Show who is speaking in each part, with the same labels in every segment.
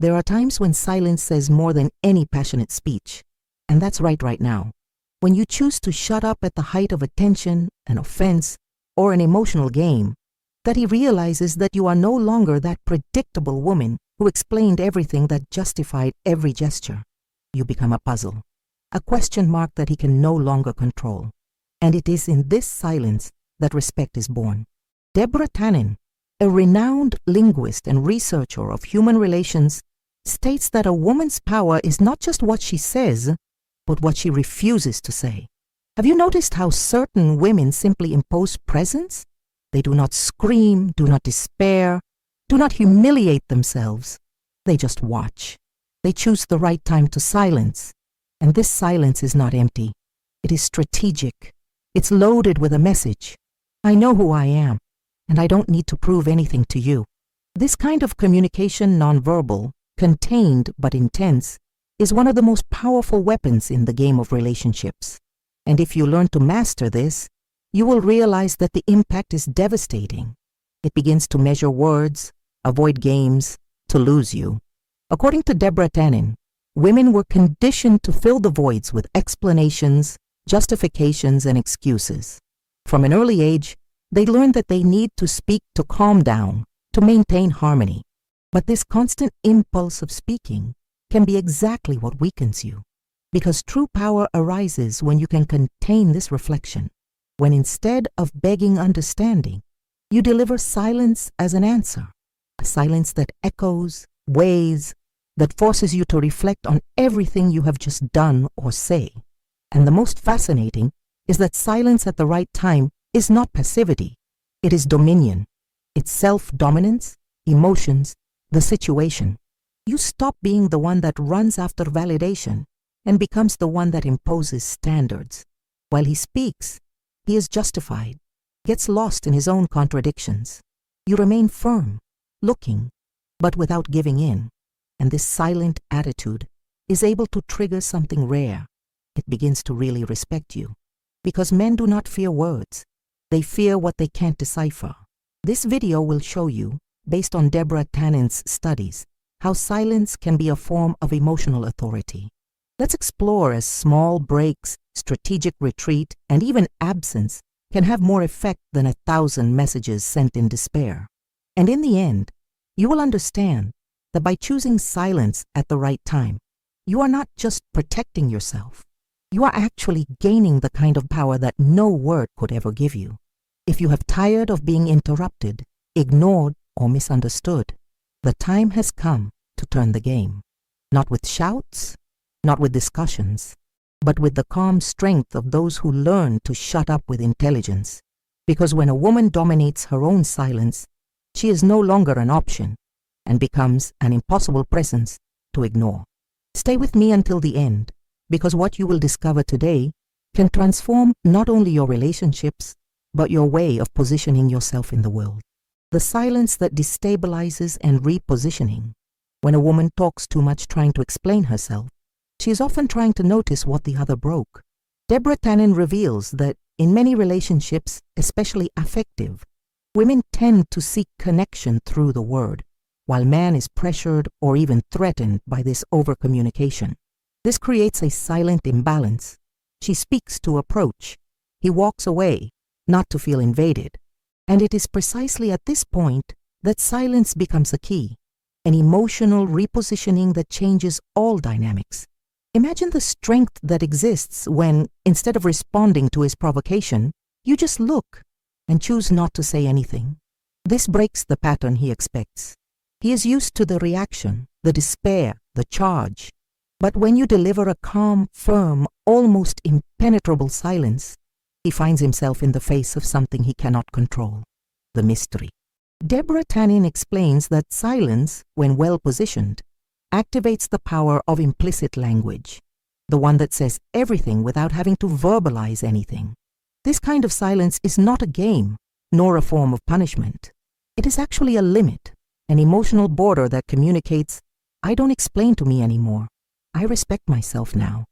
Speaker 1: There are times when silence says more than any passionate speech, and that's right now. When you choose to shut up at the height of a tension, an offense, or an emotional game, that he realizes that you are no longer that predictable woman who explained everything that justified every gesture. You become a puzzle, a question mark that he can no longer control. And it is in this silence that respect is born. Deborah Tannen, a renowned linguist and researcher of human relations, states that a woman's power is not just what she says, but what she refuses to say. Have you noticed how certain women simply impose presence? They do not scream, do not despair, do not humiliate themselves. They just watch. They choose the right time to silence. And this silence is not empty. It is strategic. It's loaded with a message. I know who I am, and I don't need to prove anything to you. This kind of communication, nonverbal, contained but intense, is one of the most powerful weapons in the game of relationships. And if you learn to master this, you will realize that the impact is devastating. It begins to measure words, avoid games, to lose you. According to Deborah Tannen, women were conditioned to fill the voids with explanations, justifications, and excuses. From an early age, they learned that they need to speak to calm down, to maintain harmony. But this constant impulse of speaking can be exactly what weakens you, because true power arises when you can contain this reflection, when instead of begging understanding, you deliver silence as an answer, a silence that echoes, weighs, that forces you to reflect on everything you have just done or say. And the most fascinating is that silence at the right time is not passivity, it is dominion. It's self-dominance, emotions, the situation. You stop being the one that runs after validation and becomes the one that imposes standards. While he speaks, he is justified, gets lost in his own contradictions. You remain firm, looking, but without giving in. And this silent attitude is able to trigger something rare. It begins to really respect you. Because men do not fear words. They fear what they can't decipher. This video will show you, based on Deborah Tannen's studies, how silence can be a form of emotional authority. Let's explore as small breaks, strategic retreat, and even absence can have more effect than 1,000 messages sent in despair. And in the end, you will understand that by choosing silence at the right time, you are not just protecting yourself. You are actually gaining the kind of power that no word could ever give you. If you have tired of being interrupted, ignored, or misunderstood, the time has come to turn the game. Not with shouts, not with discussions, but with the calm strength of those who learn to shut up with intelligence. Because when a woman dominates her own silence, she is no longer an option and becomes an impossible presence to ignore. Stay with me until the end, because what you will discover today can transform not only your relationships, but your way of positioning yourself in the world. The silence that destabilizes and repositioning. When a woman talks too much trying to explain herself, she is often trying to notice what the other broke. Deborah Tannen reveals that in many relationships, especially affective, women tend to seek connection through the word, while man is pressured or even threatened by this over-communication. This creates a silent imbalance. She speaks to approach. He walks away, not to feel invaded. And it is precisely at this point that silence becomes a key, an emotional repositioning that changes all dynamics. Imagine the strength that exists when, instead of responding to his provocation, you just look and choose not to say anything. This breaks the pattern he expects. He is used to the reaction, the despair, the charge. But when you deliver a calm, firm, almost impenetrable silence, he finds himself in the face of something he cannot control, the mystery. Deborah Tannen explains that silence, when well positioned, activates the power of implicit language, the one that says everything without having to verbalize anything. This kind of silence is not a game, nor a form of punishment. It is actually a limit, an emotional border that communicates, I don't explain to me anymore. I respect myself now.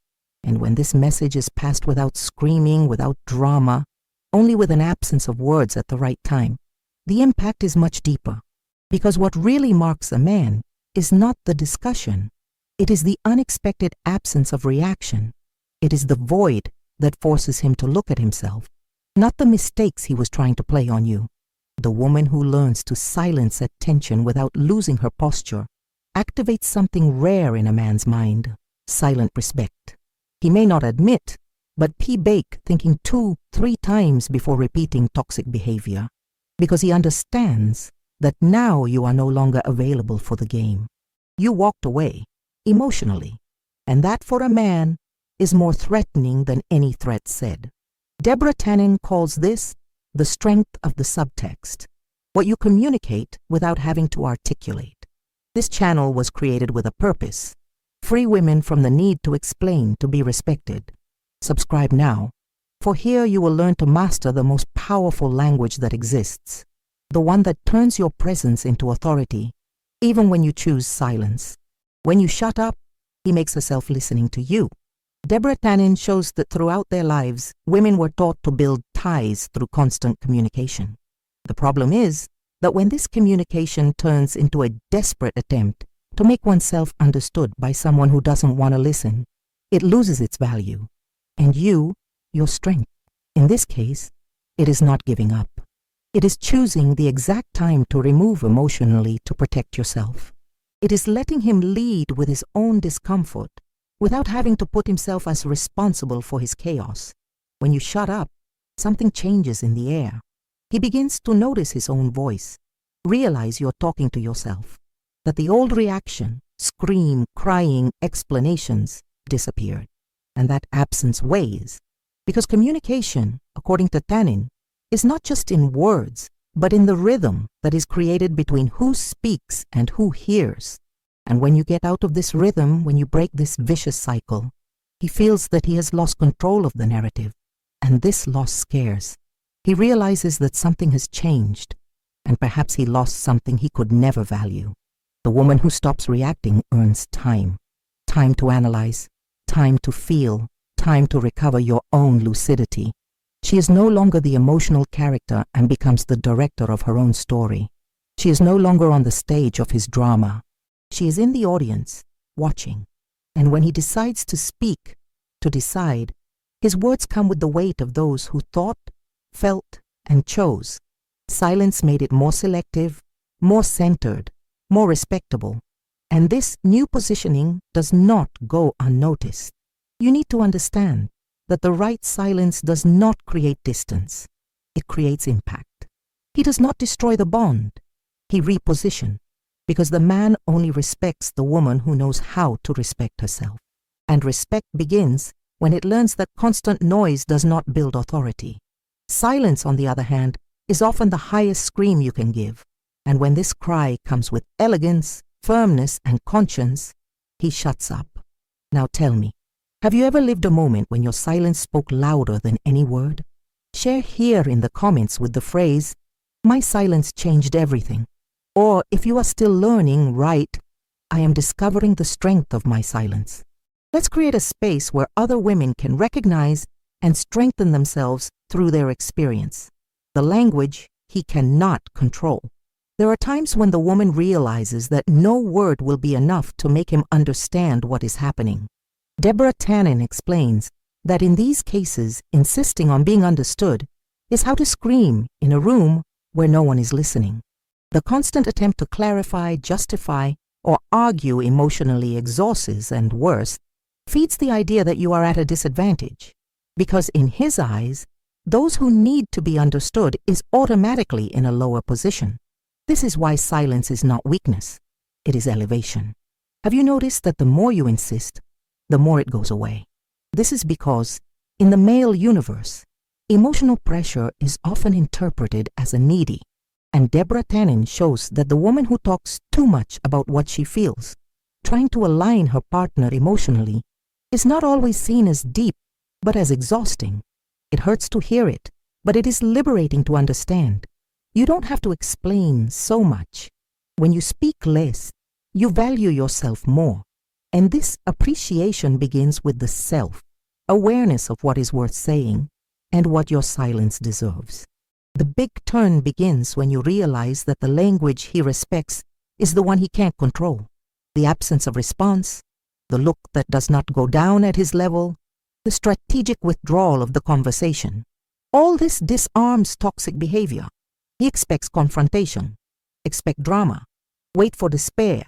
Speaker 1: And when this message is passed without screaming, without drama, only with an absence of words at the right time, the impact is much deeper. Because what really marks a man is not the discussion. It is the unexpected absence of reaction. It is the void that forces him to look at himself, not the mistakes he was trying to play on you. The woman who learns to silence at tension without losing her posture activates something rare in a man's mind: silent respect. He may not admit, but bake thinking 2-3 times before repeating toxic behavior, because he understands that now you are no longer available for the game. You walked away, emotionally, and that for a man is more threatening than any threat said. Deborah Tannen calls this the strength of the subtext, what you communicate without having to articulate. This channel was created with a purpose: free women from the need to explain to be respected. Subscribe now, for here you will learn to master the most powerful language that exists, the one that turns your presence into authority, even when you choose silence. When you shut up, he makes herself listening to you. Deborah Tannen shows that throughout their lives, women were taught to build ties through constant communication. The problem is that when this communication turns into a desperate attempt to make oneself understood by someone who doesn't want to listen, it loses its value. And your strength. In this case, it is not giving up. It is choosing the exact time to remove emotionally to protect yourself. It is letting him lead with his own discomfort without having to put himself as responsible for his chaos. When you shut up, something changes in the air. He begins to notice his own voice, realize you're talking to yourself, that the old reaction, scream, crying, explanations disappeared. And that absence weighs, because communication, according to Tannen, is not just in words, but in the rhythm that is created between who speaks and who hears. And when you get out of this rhythm, when you break this vicious cycle, he feels that he has lost control of the narrative, and this loss scares. He realizes that something has changed, and perhaps he lost something he could never value. The woman who stops reacting earns time. Time to analyze, time to feel, time to recover your own lucidity. She is no longer the emotional character and becomes the director of her own story. She is no longer on the stage of his drama. She is in the audience, watching. And when he decides to speak, to decide, his words come with the weight of those who thought, felt, and chose. Silence made it more selective, more centered, more respectable. And this new positioning does not go unnoticed. You need to understand that the right silence does not create distance. It creates impact. He does not destroy the bond. He repositions, because the man only respects the woman who knows how to respect herself. And respect begins when it learns that constant noise does not build authority. Silence, on the other hand, is often the highest scream you can give. And when this cry comes with elegance, firmness, and conscience, he shuts up. Now tell me, have you ever lived a moment when your silence spoke louder than any word? Share here in the comments with the phrase, "My silence changed everything." Or if you are still learning, write, "I am discovering the strength of my silence." Let's create a space where other women can recognize and strengthen themselves through their experience. The language he cannot control. There are times when the woman realizes that no word will be enough to make him understand what is happening. Deborah Tannen explains that in these cases, insisting on being understood is how to scream in a room where no one is listening. The constant attempt to clarify, justify, or argue emotionally exhausts and, worse, feeds the idea that you are at a disadvantage, because in his eyes, those who need to be understood is automatically in a lower position. This is why silence is not weakness, it is elevation. Have you noticed that the more you insist, the more it goes away? This is because, in the male universe, emotional pressure is often interpreted as a needy, and Deborah Tannen shows that the woman who talks too much about what she feels, trying to align her partner emotionally, is not always seen as deep, but as exhausting. It hurts to hear it, but it is liberating to understand. You don't have to explain so much. When you speak less, you value yourself more. And this appreciation begins with the self, awareness of what is worth saying and what your silence deserves. The big turn begins when you realize that the language he respects is the one he can't control. the absence of response, the look that does not go down at his level, the strategic withdrawal of the conversation. All this disarms toxic behavior. He expects confrontation, expect drama, wait for despair.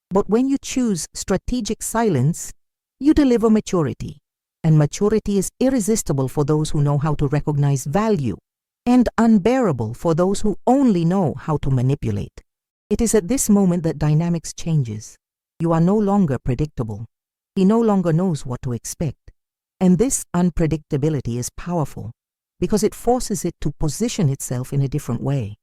Speaker 1: But when you choose strategic silence, you deliver maturity. And maturity is irresistible for those who know how to recognize value, and unbearable for those who only know how to manipulate. It is at this moment that dynamics changes. You are no longer predictable. He no longer knows what to expect. And this unpredictability is powerful because it forces it to position itself in a different way.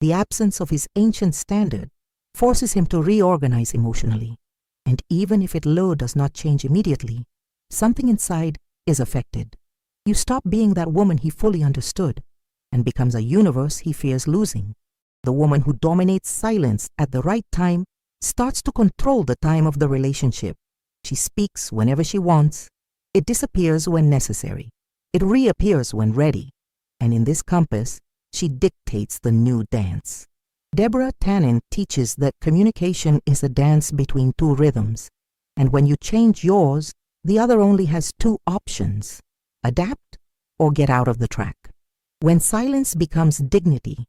Speaker 1: The absence of his ancient standard forces him to reorganize emotionally. And even if its load does not change immediately, something inside is affected. You stop being that woman he fully understood and becomes a universe he fears losing. The woman who dominates silence at the right time starts to control the time of the relationship. She speaks whenever she wants. It disappears when necessary. It reappears when ready. And in this compass, she dictates the new dance. Deborah Tannen teaches that communication is a dance between two rhythms. And when you change yours, the other only has two options: adapt or get out of the track. When silence becomes dignity,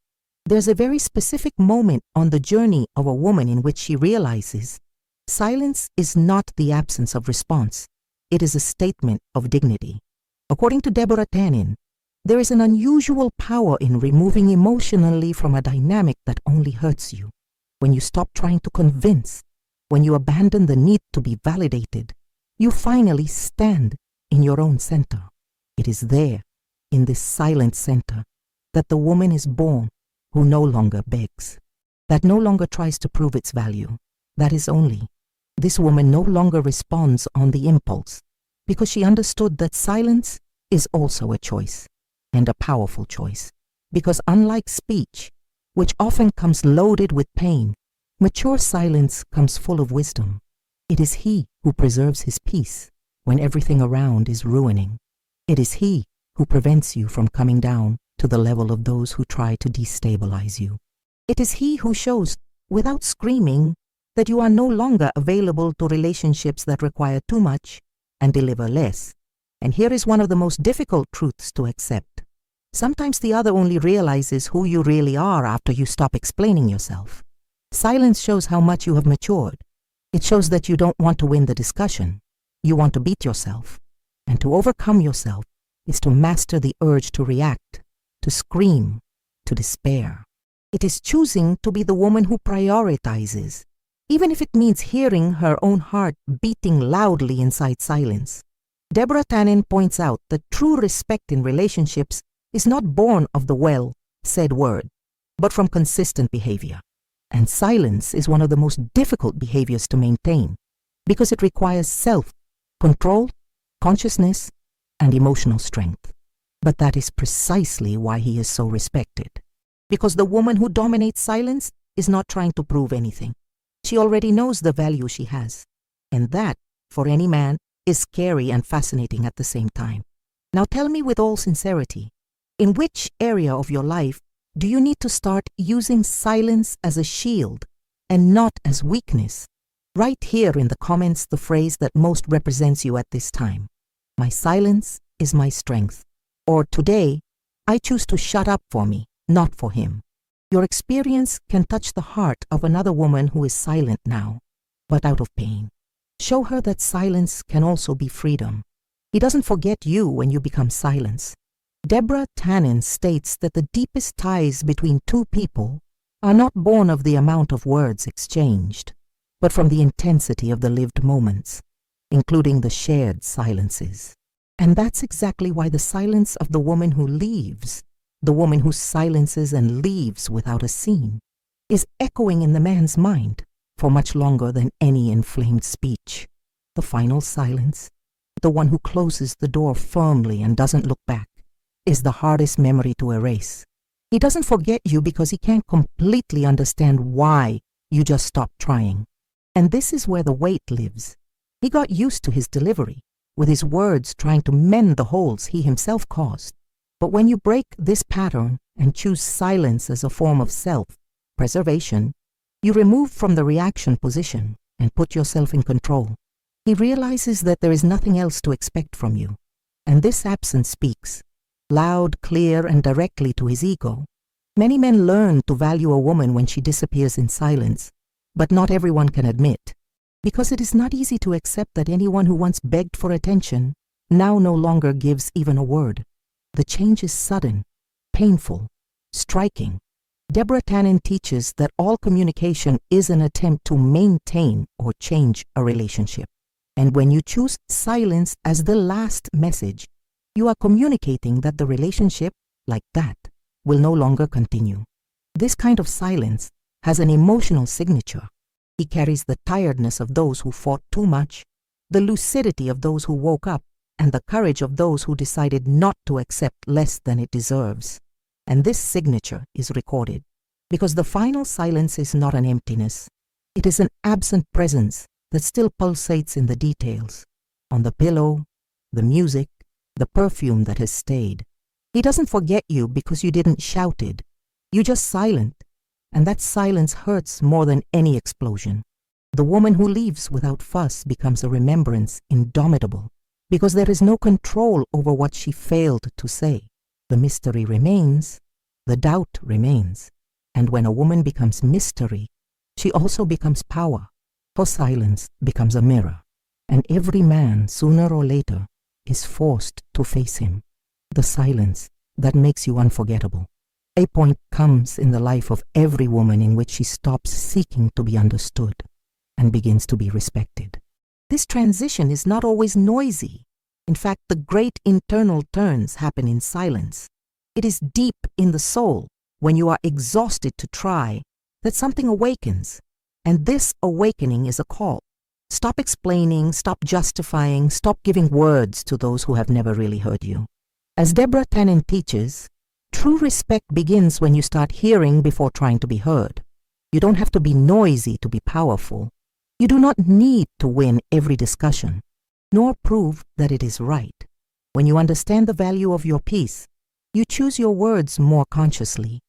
Speaker 1: there's a very specific moment on the journey of a woman in which she realizes silence is not the absence of response. It is a statement of dignity. According to Deborah Tannen, there is an unusual power in removing emotionally from a dynamic that only hurts you. When you stop trying to convince, when you abandon the need to be validated, you finally stand in your own center. It is there, in this silent center, that the woman is born who no longer begs, that no longer tries to prove its value. That is only. This woman no longer responds on the impulse because she understood that silence is also a choice, and a powerful choice. Because unlike speech, which often comes loaded with pain, mature silence comes full of wisdom. It is he who preserves his peace when everything around is ruining. It is he who prevents you from coming down to the level of those who try to destabilize you. It is he who shows, without screaming, that you are no longer available to relationships that require too much and deliver less. And here is one of the most difficult truths to accept. Sometimes the other only realizes who you really are after you stop explaining yourself. Silence shows how much you have matured. It shows that you don't want to win the discussion. You want to beat yourself. And to overcome yourself is to master the urge to react, to scream, to despair. It is choosing to be the woman who prioritizes, even if it means hearing her own heart beating loudly inside silence. Deborah Tannen points out that true respect in relationships is not born of the well-said word, but from consistent behavior. And silence is one of the most difficult behaviors to maintain because it requires self-control, consciousness, and emotional strength. But that is precisely why he is so respected. Because the woman who dominates silence is not trying to prove anything. She already knows the value she has. And that, for any man, is scary and fascinating at the same time. Now tell me with all sincerity, in which area of your life do you need to start using silence as a shield and not as weakness? Write here in the comments the phrase that most represents you at this time. My silence is my strength. Or today, I choose to shut up for me, not for him. Your experience can touch the heart of another woman who is silent now, but out of pain. Show her that silence can also be freedom. He doesn't forget you when you become silence. Deborah Tannen states that the deepest ties between two people are not born of the amount of words exchanged, but from the intensity of the lived moments, including the shared silences. And that's exactly why the silence of the woman who leaves, the woman who silences and leaves without a scene, is echoing in the man's mind for much longer than any inflamed speech. The final silence, the one who closes the door firmly and doesn't look back, is the hardest memory to erase. He doesn't forget you because he can't completely understand why you just stopped trying. And this is where the weight lives. He got used to his delivery, with his words trying to mend the holes he himself caused. But when you break this pattern and choose silence as a form of self-preservation, you remove from the reaction position and put yourself in control. He realizes that there is nothing else to expect from you, and this absence speaks, loud, clear, and directly to his ego. Many men learn to value a woman when she disappears in silence, but not everyone can admit, because it is not easy to accept that anyone who once begged for attention now no longer gives even a word. The change is sudden, painful, striking. Deborah Tannen teaches that all communication is an attempt to maintain or change a relationship. And when you choose silence as the last message, you are communicating that the relationship, like that, will no longer continue. This kind of silence has an emotional signature. He carries the tiredness of those who fought too much, the lucidity of those who woke up, and the courage of those who decided not to accept less than it deserves. And this signature is recorded, because the final silence is not an emptiness. It is an absent presence that still pulsates in the details, on the pillow, the music, the perfume that has stayed. He doesn't forget you because you didn't shout it. You just silent, and that silence hurts more than any explosion. The woman who leaves without fuss becomes a remembrance indomitable, because there is no control over what she failed to say. The mystery remains, the doubt remains, and when a woman becomes mystery, she also becomes power. For silence becomes a mirror, and every man, sooner or later, is forced to face him. The silence that makes you unforgettable. A point comes in the life of every woman in which she stops seeking to be understood and begins to be respected. This transition is not always noisy. In fact, the great internal turns happen in silence. It is deep in the soul, when you are exhausted to try, that something awakens. And this awakening is a call. Stop explaining, stop justifying, stop giving words to those who have never really heard you. As Deborah Tannen teaches, true respect begins when you start hearing before trying to be heard. You don't have to be noisy to be powerful. You do not need to win every discussion, nor prove that it is right. When you understand the value of your peace, you choose your words more consciously,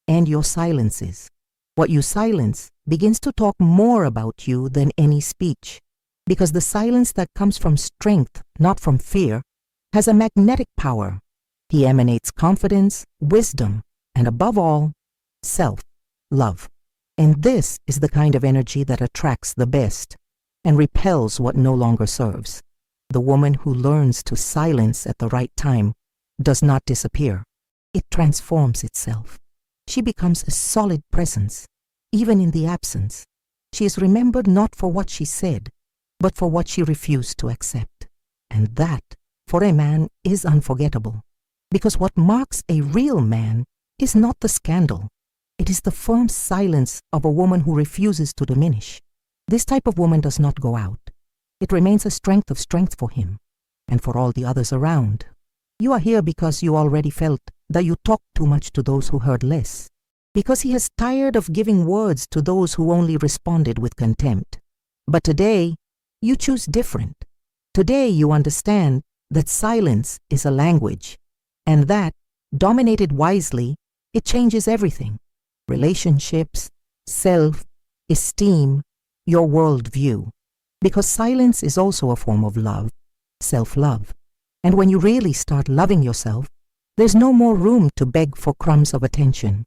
Speaker 1: and your silences. What you silence begins to talk more about you than any speech, because the silence that comes from strength, not from fear, has a magnetic power. He emanates confidence, wisdom, and above all, self-love. And this is the kind of energy that attracts the best and repels what no longer serves. The woman who learns to silence at the right time does not disappear. It transforms itself. She becomes a solid presence, even in the absence. She is remembered not for what she said, but for what she refused to accept. And that, for a man, is unforgettable. Because what marks a real man is not the scandal. It is the firm silence of a woman who refuses to diminish. This type of woman does not go out. It remains a strength of strength for him and for all the others around. You are here because you already felt that you talked too much to those who heard less, because he has tired of giving words to those who only responded with contempt. But today, you choose different. Today you understand that silence is a language, and that, dominated wisely, it changes everything. Relationships, self-esteem, your worldview. Because silence is also a form of love, self-love. And when you really start loving yourself, there's no more room to beg for crumbs of attention.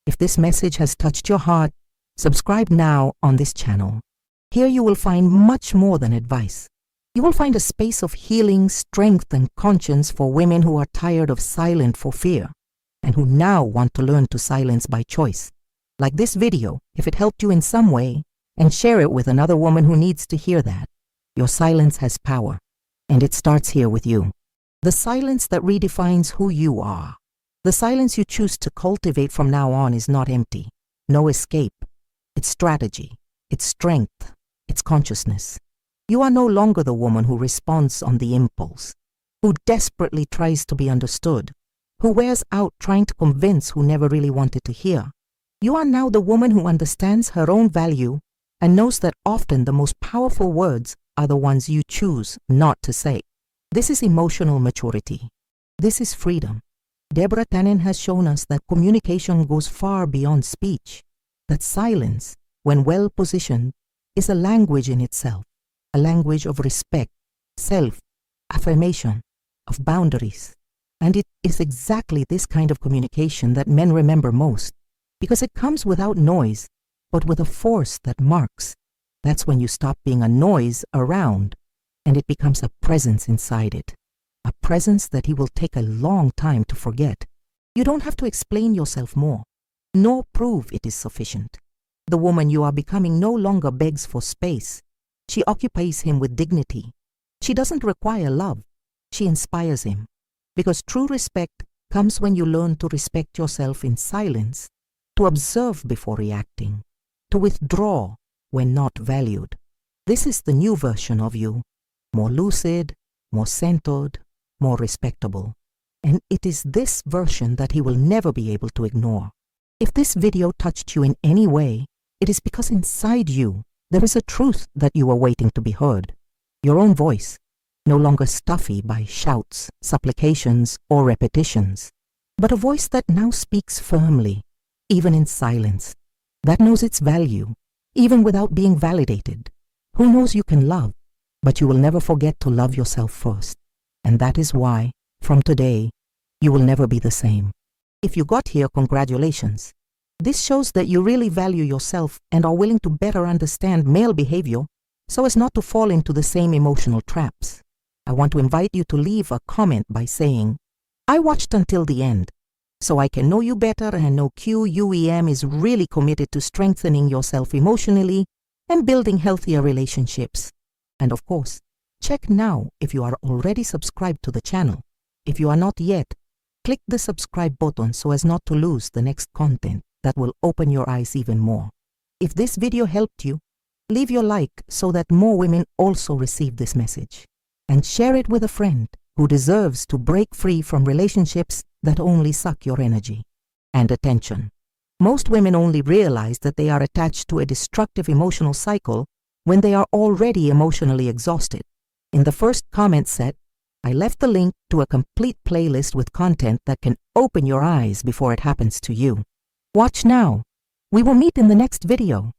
Speaker 1: If this message has touched your heart, subscribe now on this channel. Here you will find much more than advice. You will find a space of healing, strength, and conscience for women who are tired of silence for fear, and who now want to learn to silence by choice. Like this video, if it helped you in some way, and share it with another woman who needs to hear that. Your silence has power, and it starts here with you. The silence that redefines who you are. The silence you choose to cultivate from now on is not empty, no escape. It's strategy, it's strength, it's consciousness. You are no longer the woman who responds on the impulse, who desperately tries to be understood, who wears out trying to convince who never really wanted to hear. You are now the woman who understands her own value and knows that often the most powerful words are the ones you choose not to say. This is emotional maturity. This is freedom. Deborah Tannen has shown us that communication goes far beyond speech, that silence, when well positioned, is a language in itself, a language of respect, self-affirmation, of boundaries. And it is exactly this kind of communication that men remember most, because it comes without noise, but with a force that marks. That's when you stop being a noise around, and it becomes a presence inside it, a presence that he will take a long time to forget. You don't have to explain yourself more, nor prove it is sufficient. The woman you are becoming no longer begs for space. She occupies him with dignity. She doesn't require love. She inspires him. Because true respect comes when you learn to respect yourself in silence, to observe before reacting, to withdraw when not valued. This is the new version of you, more lucid, more centered, more respectable. And it is this version that he will never be able to ignore. If this video touched you in any way, it is because inside you there is a truth that you are waiting to be heard. Your own voice, no longer stuffy by shouts, supplications, or repetitions, but a voice that now speaks firmly, even in silence, that knows its value, even without being validated, who knows you can love, but you will never forget to love yourself first. And that is why, from today, you will never be the same. If you got here, congratulations. This shows that you really value yourself and are willing to better understand male behavior so as not to fall into the same emotional traps. I want to invite you to leave a comment by saying, I watched until the end, so I can know you better and know QUEM is really committed to strengthening yourself emotionally and building healthier relationships. And of course, check now if you are already subscribed to the channel. If you are not yet, click the subscribe button so as not to lose the next content that will open your eyes even more. If this video helped you, leave your like so that more women also receive this message. And share it with a friend who deserves to break free from relationships that only suck your energy and attention. Most women only realize that they are attached to a destructive emotional cycle when they are already emotionally exhausted. In the first comment set, I left the link to a complete playlist with content that can open your eyes before it happens to you. Watch now. We will meet in the next video.